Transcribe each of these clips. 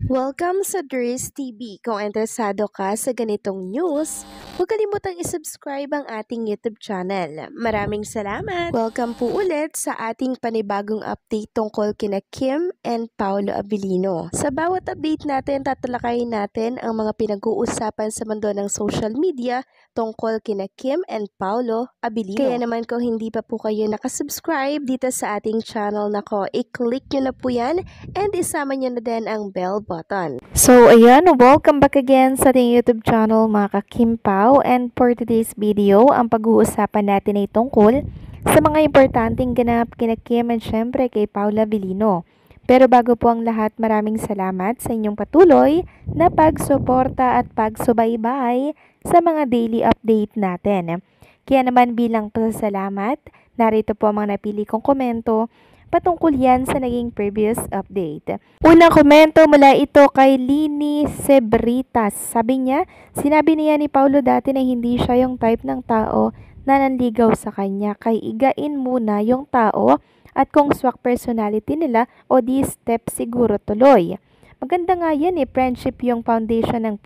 Welcome sa Dries TV. Kung interesado ka sa ganitong news, huwag kalimutang isubscribe ang ating YouTube channel. Maraming salamat! Welcome po ulit sa ating panibagong update tungkol kina Kim and Paolo Abilino. Sa bawat update natin, tatalakayin natin ang mga pinag-uusapan sa mundo ng social media tungkol kina Kim and Paolo Abilino. Kaya naman kung hindi pa po kayo nakasubscribe dito sa ating channel nako, i-click nyo na po yan and isama nyo na din ang bell button. So ayan, welcome back again sa ating YouTube channel mga ka-Kim Pao, and for today's video, ang pag-uusapan natin ay tungkol sa mga importanteng ganap kina Kim and syempre kay Paolo Abilino. Pero bago po ang lahat, maraming salamat sa inyong patuloy na pagsuporta at pagsubaybay sa mga daily update natin. Kaya naman bilang pasasalamat, narito po ang mga napili kong komento patungkol yan sa naging previous update. Unang komento mula ito kay Lini Sebritas. Sabi niya, sinabi niya ni Paolo dati na hindi siya yung type ng tao na nanligaw sa kanya. Kay igain muna yung tao at kung swak personality nila o di step siguro tuloy. Maganda nga yan friendship yung foundation ng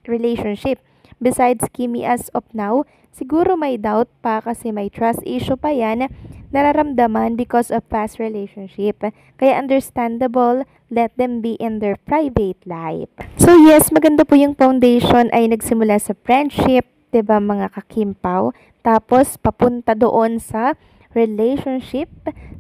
relationship. Besides Kimi as of now, siguro may doubt pa kasi may trust issue pa yan nararamdaman because of past relationship. Kaya understandable, let them be in their private life. So yes, maganda po yung foundation ay nagsimula sa friendship, 'di ba mga ka-Kim Pao? Tapos papunta doon sa relationship,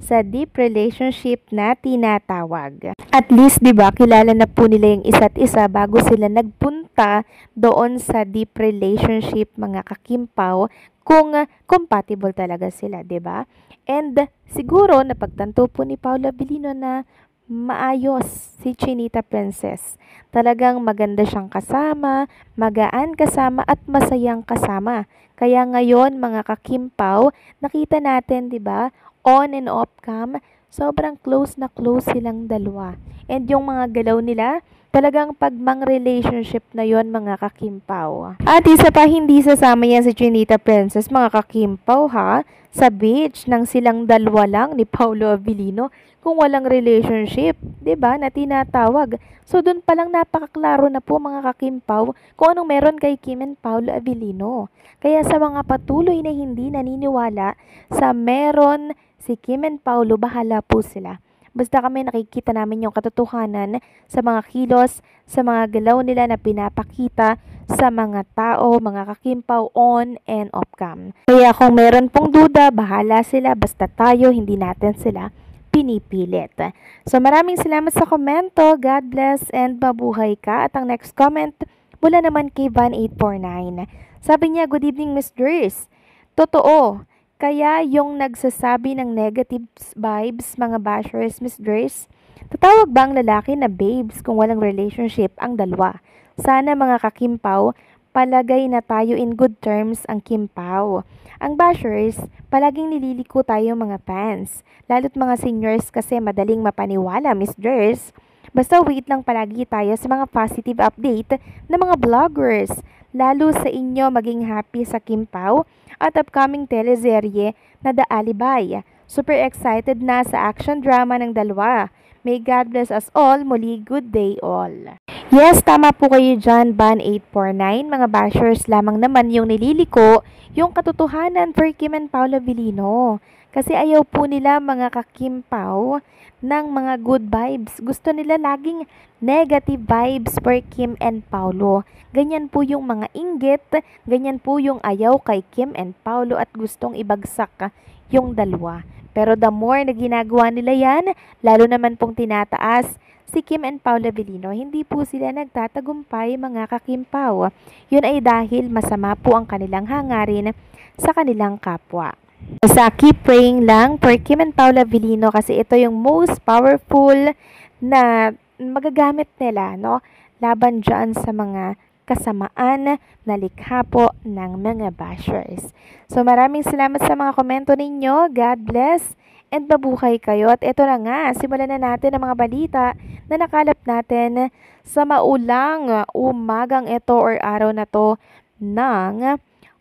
sa deep relationship na tinatawag. At least 'di ba, kilala na po nila yung isa't isa bago sila nagpunta doon sa deep relationship mga ka-Kim Pao, kung compatible talaga sila, 'di ba? And siguro napagtanto po ni Paolo Abilino na maayos si Chinita Princess. Talagang maganda siyang kasama, magaan kasama at masayang kasama. Kaya ngayon mga ka-Kim Pao, nakita natin 'di ba, on and off cam, sobrang close na close silang dalawa. And yung mga galaw nila, talagang pagmang relationship na yon mga ka-Kim Pao. At isa pa, hindi sasama yan si Chinita Princess mga ka-Kim Pao ha, sa beach nang silang dalawa lang ni Paolo Abilino kung walang relationship, 'di ba, na tinatawag. So doon pa lang napakaklaro na po mga ka-Kim Pao kung anong meron kay Kim and Paolo Abilino. Kaya sa mga patuloy na hindi naniniwala sa meron si Kim and Paolo, bahala po sila. Basta kami nakikita namin yung katotohanan sa mga kilos, sa mga galaw nila na pinapakita sa mga tao, mga ka-Kim Pao on and off cam. Kaya kung meron pong duda, bahala sila, basta tayo, hindi natin sila pinipilit. So maraming salamat sa komento, God bless and mabuhay ka. At ang next comment mula naman kay Van849. Sabi niya, good evening Miss Dries. Totoo, kaya yung nagsasabi ng negative vibes mga bashers Miss Dries, tatawag ba ang lalaki na babes kung walang relationship ang dalawa? Sana mga ka-Kim Pao, palagay na tayo in good terms ang Kim Pao. Ang bashers, palaging nililiko tayo mga fans. Lalo't mga seniors kasi madaling mapaniwala Miss Dries. Basta wait lang palagi tayo sa mga positive update ng mga vloggers. Lalo sa inyo maging happy sa Kim Pao at upcoming teleserye na The Alibay. Super excited na sa action drama ng dalawa. May God bless us all. Muli, good day all. Yes, tama po kayo dyan, Ban849. Mga bashers lamang naman yung nililiko yung katotohanan for Kim and Paolo Abilino. Kasi ayaw po nila mga ka-Kim Pao ng mga good vibes. Gusto nila laging negative vibes for Kim and Paolo. Ganyan po yung mga inggit, ganyan po yung ayaw kay Kim and Paolo at gustong ibagsak yung dalawa. Pero the more na ginagawa nila yan, lalo naman pong tinataas si Kim and Paolo Abilino, hindi po sila nagtatagumpay mga ka-Kim Pao. Yun ay dahil masama po ang kanilang hangarin sa kanilang kapwa. Sa keep praying lang for Kim and Paolo Abilino kasi ito yung most powerful na magagamit nila, no? Laban dyan sa mga kasamaan na likha po ng mga bashers. So maraming salamat sa mga komento ninyo. God bless and mabuhay kayo. At ito na nga, simulan na natin ang mga balita na nakalap natin sa maulang umagang ito or araw na to ng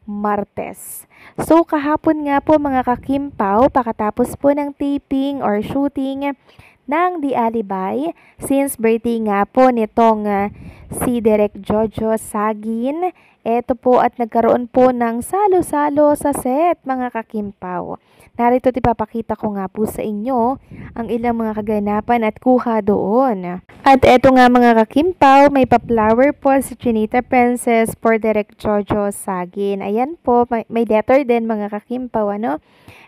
Martes. So kahapon nga po mga ka-Kim Pao, pakatapos po ng taping or shooting ng The Alibay since birthday nga po nitong si Direk Jojo Sagin. Eto po at nagkaroon po ng salo-salo sa set mga kakimpaw. Narito ipapakita ko nga po sa inyo ang ilang mga kaganapan at kuha doon. At eto nga mga kakimpaw, may pa-flower po si Chinita Princess for Direk Jojo Sagin. Ayan po, may letter din mga kakimpaw, ano?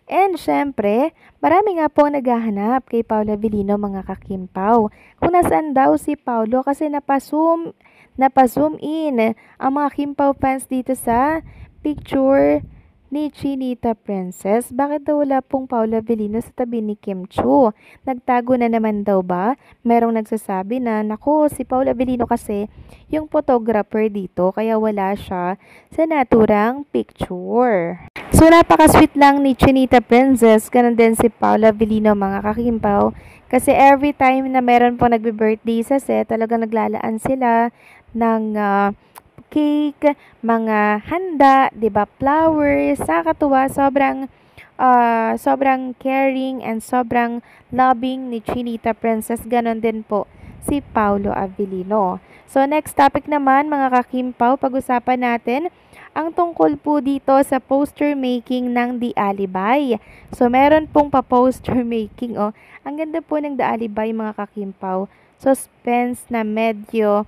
And syempre, marami nga po naghahanap kay Paolo Avellino mga kakimpaw. Kung nasaan daw si Paolo kasi napazoom in ang mga Kimpaw fans dito sa picture ni Chinita Princess. Bakit daw wala pong Paolo Avellino sa tabi ni Kim Chiu? Nagtago na naman daw ba? Merong nagsasabi na, naku, si Paolo Avellino kasi yung photographer dito kaya wala siya sa naturang picture. So, napaka-sweet lang ni Chinita Princess. Ganun din si Paolo Avellino mga kakimpaw. Kasi every time na meron po nagbe-birthday sa set, talagang naglalaan sila ng cake, mga handa, 'di ba, flowers, nakakatuwa, sobrang caring and sobrang loving ni Chinita Princess. Ganon din po si Paolo Avellino. So next topic naman mga kakimpaw, pag-usapan natin ang tungkol po dito sa poster making ng The Alibay. So meron pong pa-poster making, oh. Ang ganda po ng The Alibay mga kakimpaw. Suspense na medyo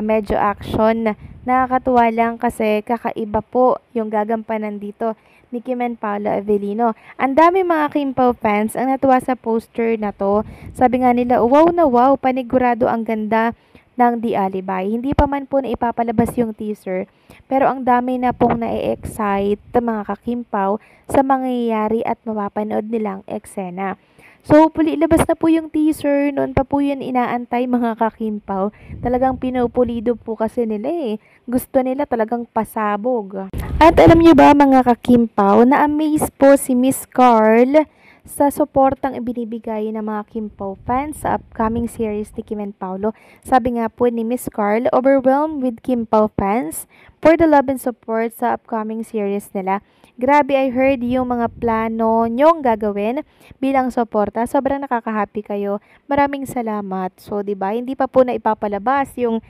medyo action. Nakakatuwa lang kasi kakaiba po yung gagampanan dito ni Kim and Paolo Avellino. Ang dami mga Kimpaw fans ang natuwa sa poster na to. Sabi nga nila, wow na wow, panigurado ang ganda ng The Alibay. Hindi pa man po na ipapalabas yung teaser, pero ang dami na pong na-excite mga kakimpaw sa mangyayari at mapapanood nilang eksena. So, hopefully, ilabas na po yung teaser. Noon pa po yun inaantay mga kakimpaw. Talagang pinupulido po kasi nila eh. Gusto nila talagang pasabog. At alam niyo ba mga kakimpaw, na-amaze po si Miss Carl sa suportang ibinibigay ng mga Kimpaw fans sa upcoming series ni Kim and Paolo. Sabi nga po ni Miss Carl, overwhelmed with Kimpaw fans for the love and support sa upcoming series nila. Grabe, I heard yung mga plano nyong gagawin bilang suporta. Sobrang nakaka-happy kayo. Maraming salamat. So, 'di ba? Hindi pa po na ipapalabas yung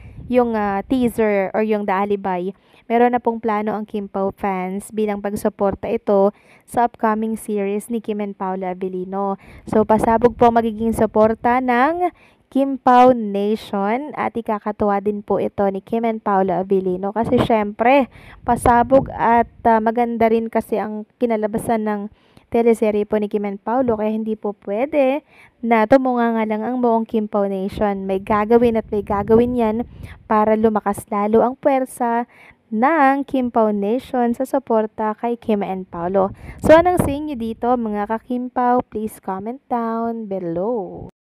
teaser or yung The Alibay. Meron na pong plano ang Kimpaw fans bilang pagsuporta ito sa upcoming series ni Kim and Paolo Avellino. So, pasabog po magiging suporta ng Kimpaw Nation at ikakatuwa din po ito ni Kim and Paolo Avellino kasi syempre pasabog at maganda rin kasi ang kinalabasan ng teleserye po ni Kim and Paolo kaya hindi po pwede na tumunga nga lang ang buong Kimpaw Nation. May gagawin at may gagawin yan para lumakas lalo ang puwersa ng Kimpaw Nation sa suporta kay Kim and Paolo. So, anong sa inyo dito mga kakimpaw? Please comment down below.